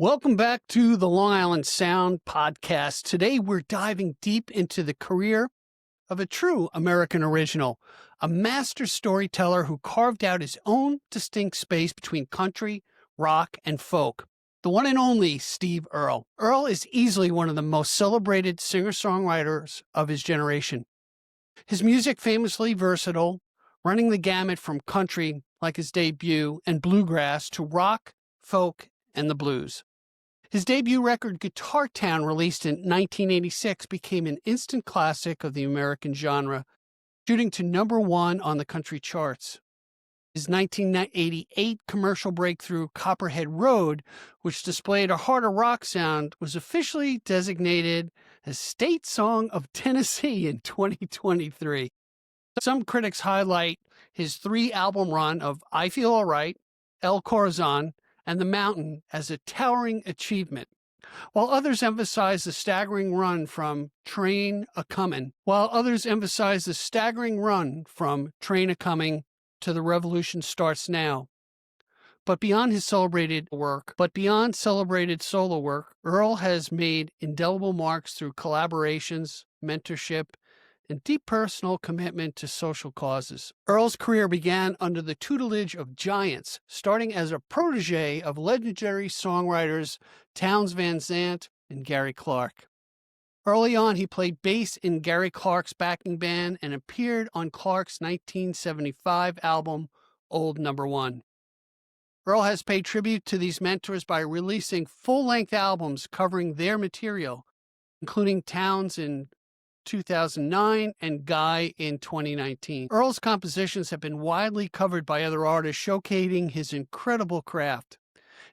Welcome back to the Long Island Sound podcast. Today we're diving deep into the career of a true American original, a master storyteller who carved out his own distinct space between country, rock, and folk. The one and only Steve Earle. Earle is easily one of the most celebrated singer-songwriters of his generation. His music famously versatile, running the gamut from country, like his debut, and bluegrass to rock, folk, and the blues. His debut record, Guitar Town, released in 1986, became an instant classic of the American genre, shooting to #1 on the country charts. His 1988 commercial breakthrough, Copperhead Road, which displayed a harder rock sound, was officially designated as State Song of Tennessee in 2023. Some critics highlight his 3-album run of I Feel Alright, El Corazon, and The Mountain as a towering achievement, while others emphasize the staggering run from Train A-Comin' to The Revolution Starts Now. But beyond celebrated solo work, Earle has made indelible marks through collaborations, mentorship, and deep personal commitment to social causes. Earle's career began under the tutelage of giants, starting as a protege of legendary songwriters Townes Van Zandt and Gary Clark. Early on, he played bass in Gary Clark's backing band and appeared on Clark's 1975 album, Old Number One. Earle has paid tribute to these mentors by releasing full-length albums covering their material, including Townes in 2009 and Guy in 2019. Earle's compositions have been widely covered by other artists, showcasing his incredible craft.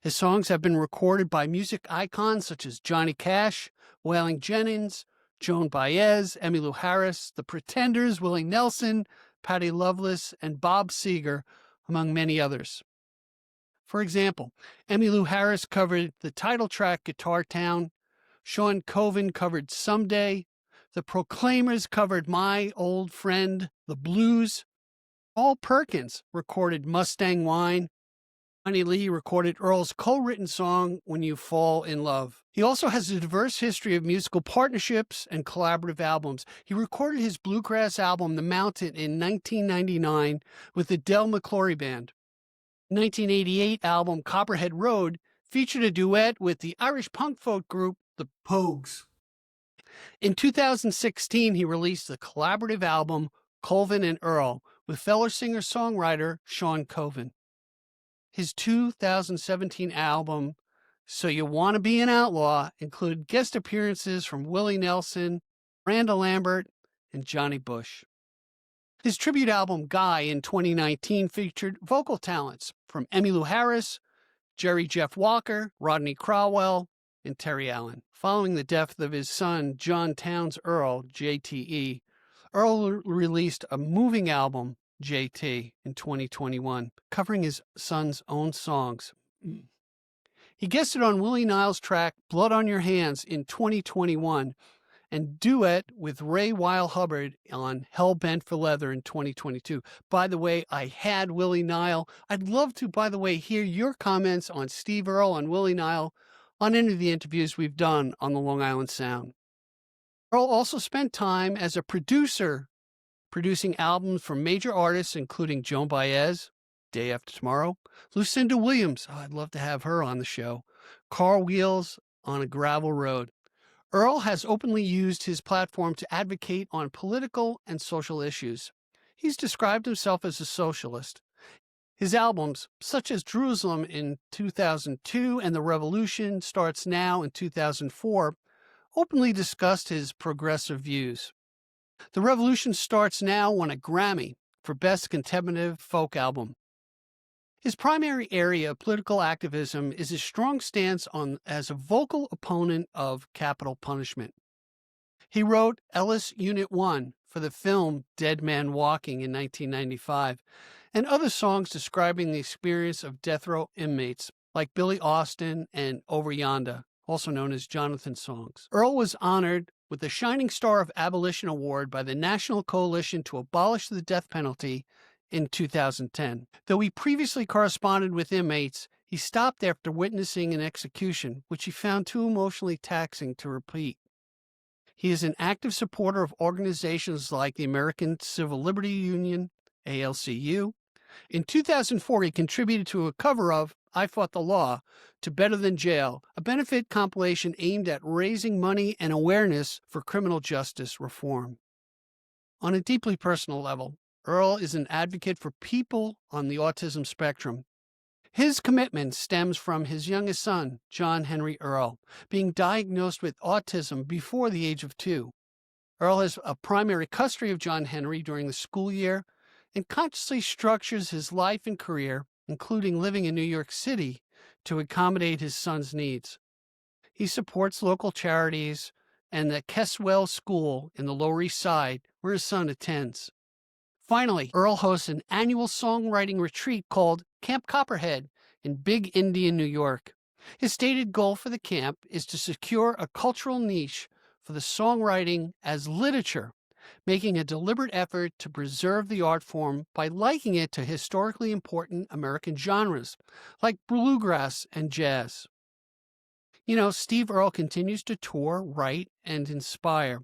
His songs have been recorded by music icons such as Johnny Cash, Waylon Jennings, Joan Baez, Emmylou Harris, The Pretenders, Willie Nelson, Patti Loveless, and Bob Seger, among many others. For example, Emmylou Harris covered the title track Guitar Town, Sean Coven covered Someday, The Proclaimers covered My Old Friend, The Blues. Paul Perkins recorded Mustang Wine. Johnny Lee recorded Earle's co-written song, When You Fall in Love. He also has a diverse history of musical partnerships and collaborative albums. He recorded his bluegrass album, The Mountain, in 1999 with the Del McClory Band. 1988 album, Copperhead Road, featured a duet with the Irish punk folk group, The Pogues. In 2016, he released the collaborative album Colvin and Earle with fellow singer-songwriter Sean Coven. His 2017 album, So You Want to Be an Outlaw, included guest appearances from Willie Nelson, Miranda Lambert, and Johnny Bush. His tribute album Guy in 2019 featured vocal talents from Emmylou Harris, Jerry Jeff Walker, Rodney Crowell, and Terry Allen. Following the death of his son, John Townes Earle, JTE, Earle released a moving album, JT, in 2021, covering his son's own songs. He guested on Willie Nile's track, Blood on Your Hands, in 2021, and duet with Ray Weil Hubbard on Hell Bent for Leather in 2022. By the way, I had Willie Nile. I'd love to, by the way, hear your comments on Steve Earle and Willie Nile on any of the interviews we've done on the Long Island Sound. Earle also spent time as a producer, producing albums from major artists including Joan Baez, Day After Tomorrow, Lucinda Williams, I'd love to have her on the show, Car Wheels on a Gravel Road. Earle has openly used his platform to advocate on political and social issues. He's described himself as a socialist. His albums, such as Jerusalem in 2002 and The Revolution Starts Now in 2004, openly discussed his progressive views. The Revolution Starts Now won a Grammy for Best Contemplative Folk Album. His primary area of political activism is his strong stance as a vocal opponent of capital punishment. He wrote Ellis Unit 1 for the film Dead Man Walking in 1995, and other songs describing the experience of death row inmates like Billy Austin and Over Yonder, also known as Jonathan songs. Earle was honored with the Shining Star of Abolition Award by the National Coalition to Abolish the Death Penalty in 2010. Though he previously corresponded with inmates, He stopped after witnessing an execution, which he found too emotionally taxing to repeat. He is an active supporter of organizations like the American Civil Liberty Union, ALCU. In 2004, he contributed to a cover of I Fought the Law to Better Than Jail, a benefit compilation aimed at raising money and awareness for criminal justice reform. On a deeply personal level, Earle is an advocate for people on the autism spectrum. His commitment stems from his youngest son, John Henry Earle, being diagnosed with autism before the age of 2. Earle has a primary custody of John Henry during the school year and consciously structures his life and career, including living in New York City, to accommodate his son's needs. He supports local charities and the Keswell School in the Lower East Side, where his son attends. Finally, Earle hosts an annual songwriting retreat called Camp Copperhead in Big Indian, New York. His stated goal for the camp is to secure a cultural niche for the songwriting as literature, making a deliberate effort to preserve the art form by likening it to historically important American genres like bluegrass and jazz. Steve Earle continues to tour, write, and inspire.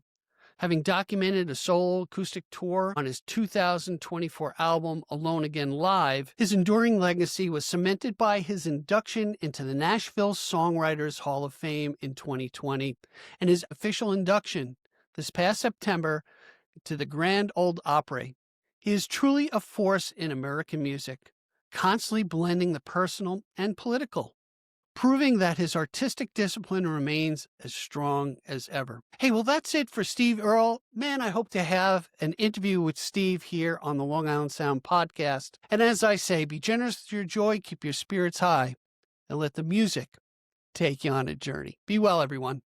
Having documented a solo acoustic tour on his 2024 album, Alone Again Live, his enduring legacy was cemented by his induction into the Nashville Songwriters Hall of Fame in 2020 and his official induction this past September to the Grand Ole Opry. He is truly a force in American music, constantly blending the personal and political, proving that his artistic discipline remains as strong as ever. Hey, well, that's it for Steve Earle. Man, I hope to have an interview with Steve here on the Long Island Sound podcast. And as I say, be generous with your joy, keep your spirits high, and let the music take you on a journey. Be well, everyone.